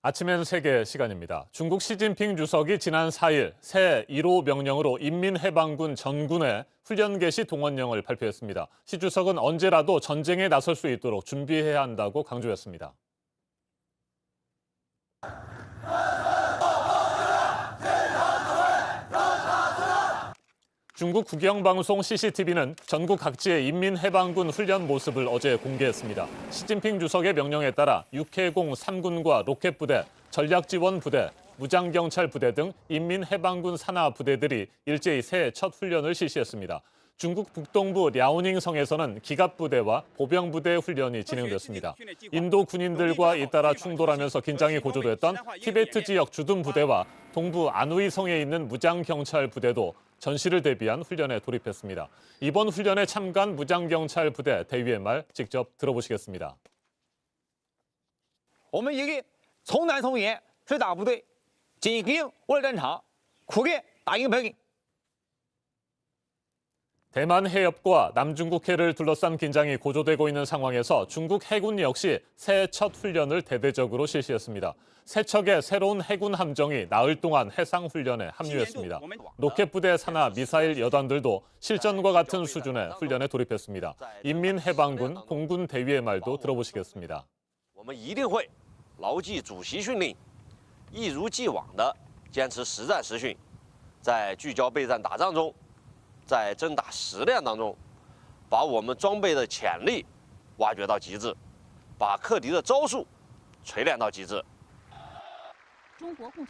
아침엔 세계 시간입니다. 중국 시진핑 주석이 지난 4일 새 1호 명령으로 인민해방군 전군에 훈련 개시 동원령을 발표했습니다. 시 주석은 언제라도 전쟁에 나설 수 있도록 준비해야 한다고 강조했습니다. 중국 국영방송 CCTV는 전국 각지의 인민해방군 훈련 모습을 어제 공개했습니다. 시진핑 주석의 명령에 따라 육해공 3군과 로켓부대, 전략지원부대, 무장경찰부대 등 인민해방군 산하 부대들이 일제히 새해 첫 훈련을 실시했습니다. 중국 북동부 랴오닝성에서는 기갑부대와 보병부대 훈련이 진행됐습니다. 인도 군인들과 잇따라 충돌하면서 긴장이 고조됐던 티베트 지역 주둔 부대와 동부 안후이성에 있는 무장경찰 부대도 전시를 대비한 훈련에 돌입했습니다. 이번 훈련에 참가한 무장경찰 부대 대위의 말 직접 들어보시겠습니다. 我们一个从南从野是大部队，进行我战场，苦练打赢北京。 대만 해협과 남중국해를 둘러싼 긴장이 고조되고 있는 상황에서 중국 해군 역시 새해 첫 훈련을 대대적으로 실시했습니다. 세 척의 새로운 해군 함정이 나흘 동안 해상 훈련에 합류했습니다. 로켓부대 산하 미사일 여단들도 실전과 같은 수준의 훈련에 돌입했습니다. 인민해방군 공군 대위의 말도 들어보시겠습니다. 我们一定会牢记主席训令，一如既往地坚持实战实训，在聚焦备战打仗中。 在真打实练当中，把我们装备的潜力挖掘到极致，把克敌的招数锤炼到极致。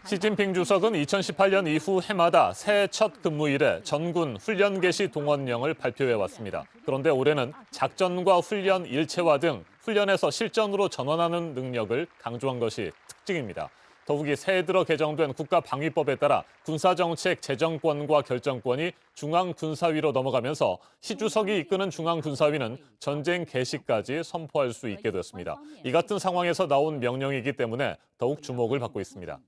시진핑 주석은 2018년 이후 해마다 새해 첫 근무일에 전군 훈련 개시 동원령을 발표해왔습니다. 그런데 올해는 작전과 훈련 일체화 등 훈련에서 실전으로 전환하는 능력을 강조한 것이 특징입니다. 더욱이 새해 들어 개정된 국가방위법에 따라 군사정책 재정권과 결정권이 중앙군사위로 넘어가면서 시 주석이 이끄는 중앙군사위는 전쟁 개시까지 선포할 수 있게 됐습니다. 이 같은 상황에서 나온 명령이기 때문에 더욱 주목을 받고 있습니다.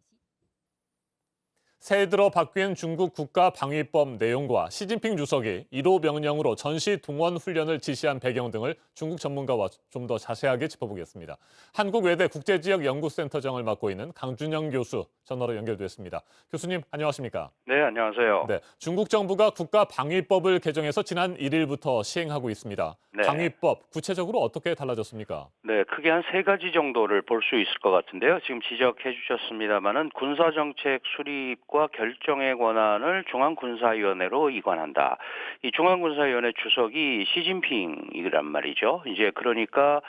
새해 들어 바뀐 중국 국가방위법 내용과 시진핑 주석이 1호 명령으로 전시 동원 훈련을 지시한 배경 등을 중국 전문가와 좀 더 자세하게 짚어보겠습니다. 한국외대 국제지역연구센터장을 맡고 있는 강준영 교수 전화로 연결됐습니다. 교수님 안녕하십니까? 네, 안녕하세요. 네, 중국 정부가 국가방위법을 개정해서 지난 1일부터 시행하고 있습니다. 네. 방위법 구체적으로 어떻게 달라졌습니까? 네, 크게 한 세 가지 정도를 볼 수 있을 것 같은데요. 지금 지적해 주셨습니다마는 군사정책 수립과 결정의 권한을 중앙군사위원회로 이관한다. 이 중앙군사위원회 주석이 시진핑이란 말이죠. 이제 그러니까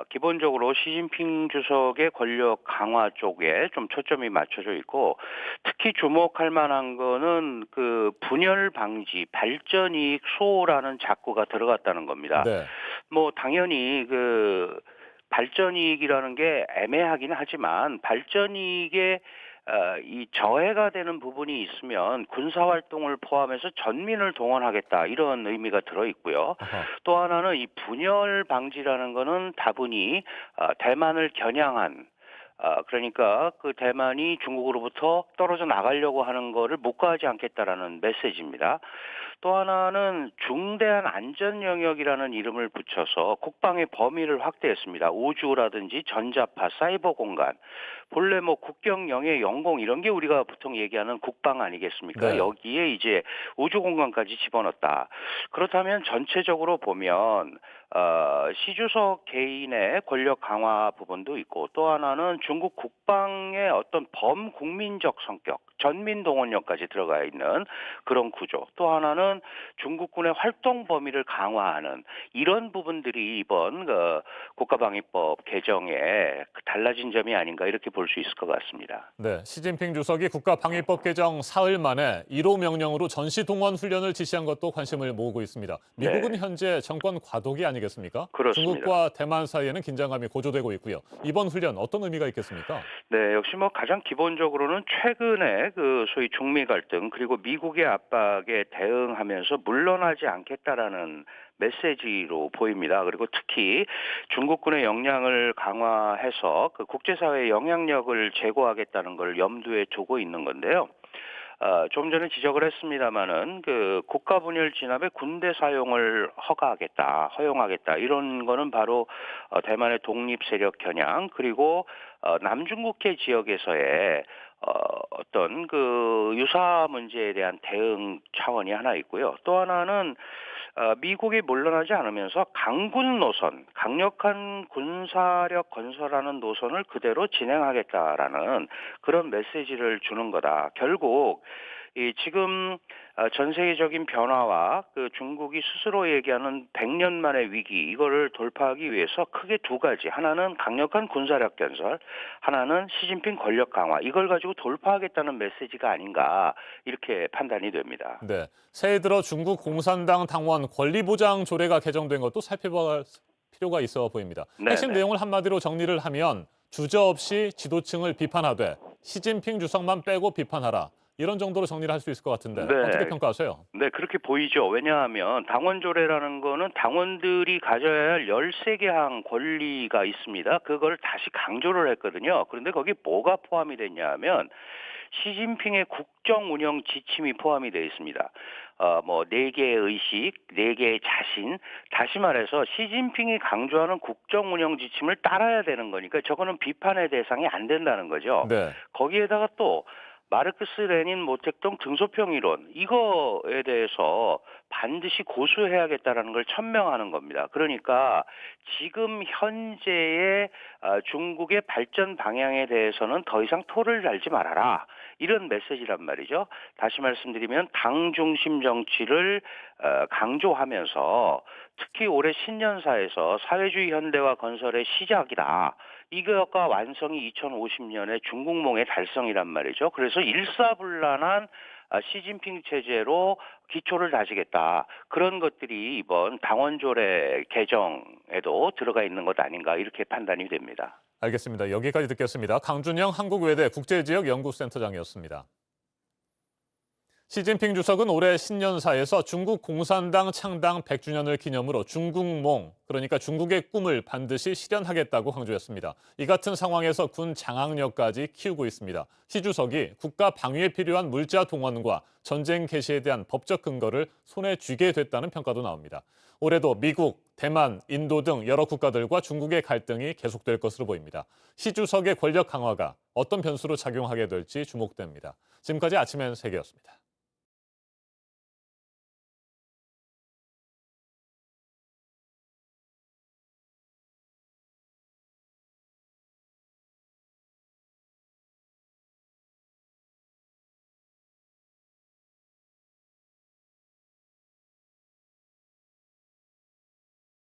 기본적으로 시진핑 주석의 권력 강화 쪽에 좀 초점이 맞춰져 있고 특히 주목할 만한 거는 그 분열 방지, 발전 이익 수호라는 작구가 들어갔다는 겁니다. 네. 뭐 당연히 그 발전 이익이라는 게 애매하긴 하지만 발전 이익에 이 저해가 되는 부분이 있으면 군사활동을 포함해서 전민을 동원하겠다 이런 의미가 들어 있고요. 또 하나는 이 분열 방지라는 거는 다분히 대만을 겨냥한 그러니까 그 대만이 중국으로부터 떨어져 나가려고 하는 거를 묵과하지 않겠다라는 메시지입니다. 또 하나는 중대한 안전 영역이라는 이름을 붙여서 국방의 범위를 확대했습니다. 우주라든지 전자파, 사이버 공간, 본래 뭐 국경 영해 영공 이런 게 우리가 보통 얘기하는 국방 아니겠습니까? 네. 여기에 이제 우주 공간까지 집어넣었다. 그렇다면 전체적으로 보면 시 주석 개인의 권력 강화 부분도 있고 또 하나는 중국 국방의 어떤 범국민적 성격, 전민 동원령까지 들어가 있는 그런 구조. 또 하나는 중국군의 활동 범위를 강화하는 이런 부분들이 이번 국가방위법 개정에 달라진 점이 아닌가 이렇게 볼 수 있을 것 같습니다. 네, 시진핑 주석이 국가방위법 개정 사흘 만에 1호 명령으로 전시 동원 훈련을 지시한 것도 관심을 모으고 있습니다. 미국은 네. 현재 정권 과도기 아니겠습니까? 그렇습니다. 중국과 대만 사이에는 긴장감이 고조되고 있고요. 이번 훈련 어떤 의미가 있겠습니까? 네, 역시 뭐 가장 기본적으로는 최근에 그 소위 중미 갈등 그리고 미국의 압박에 대응하면서 물러나지 않겠다라는 메시지로 보입니다. 그리고 특히 중국군의 역량을 강화해서 그 국제사회의 영향력을 제고하겠다는 걸 염두에 두고 있는 건데요. 좀 전에 지적을 했습니다마는 그 국가 분열 진압에 군대 사용을 허용하겠다 이런 거는 바로 대만의 독립 세력 겨냥 그리고 남중국해 지역에서의 어떤 그 유사 문제에 대한 대응 차원이 하나 있고요. 또 하나는 미국이 물러나지 않으면서 강군 노선, 강력한 군사력 건설하는 노선을 그대로 진행하겠다라는 그런 메시지를 주는 거다. 결국 지금 전 세계적인 변화와 그 중국이 스스로 얘기하는 100년 만의 위기 이거를 돌파하기 위해서 크게 두 가지. 하나는 강력한 군사력 건설, 하나는 시진핑 권력 강화. 이걸 가지고 돌파하겠다는 메시지가 아닌가 이렇게 판단이 됩니다. 네, 새해 들어 중국 공산당 당원 권리보장 조례가 개정된 것도 살펴볼 필요가 있어 보입니다. 핵심 네네. 내용을 한마디로 정리를 하면 주저없이 지도층을 비판하되 시진핑 주석만 빼고 비판하라. 이런 정도로 정리를 할 수 있을 것 같은데 네. 어떻게 평가하세요? 네, 그렇게 보이죠. 왜냐하면 당원조례라는 거는 당원들이 가져야 할 13개항 권리가 있습니다. 그걸 다시 강조를 했거든요. 그런데 거기 뭐가 포함이 됐냐 하면 시진핑의 국정 운영 지침이 포함이 되어 있습니다. 뭐 4개의 의식, 4개의 자신, 다시 말해서 시진핑이 강조하는 국정 운영 지침을 따라야 되는 거니까 저거는 비판의 대상이 안 된다는 거죠. 네. 거기에다가 또 마르크스, 레닌, 모택동 등소평 이론 이거에 대해서 반드시 고수해야겠다라는 걸 천명하는 겁니다. 그러니까 지금 현재의 중국의 발전 방향에 대해서는 더 이상 토를 달지 말아라. 이런 메시지란 말이죠. 다시 말씀드리면 당 중심 정치를 강조하면서 특히 올해 신년사에서 사회주의 현대화 건설의 시작이다. 이것과 완성이 2050년의 중국몽의 달성이란 말이죠. 그래서 일사불란한 시진핑 체제로 기초를 다지겠다. 그런 것들이 이번 당원조례 개정에도 들어가 있는 것 아닌가 이렇게 판단이 됩니다. 알겠습니다. 여기까지 듣겠습니다. 강준영 한국외대 국제지역연구센터장이었습니다. 시진핑 주석은 올해 신년사에서 중국 공산당 창당 100주년을 기념으로 중국몽, 그러니까 중국의 꿈을 반드시 실현하겠다고 강조했습니다. 이 같은 상황에서 군 장악력까지 키우고 있습니다. 시 주석이 국가 방위에 필요한 물자 동원과 전쟁 개시에 대한 법적 근거를 손에 쥐게 됐다는 평가도 나옵니다. 올해도 미국, 대만, 인도 등 여러 국가들과 중국의 갈등이 계속될 것으로 보입니다. 시 주석의 권력 강화가 어떤 변수로 작용하게 될지 주목됩니다. 지금까지 아침엔 세계였습니다.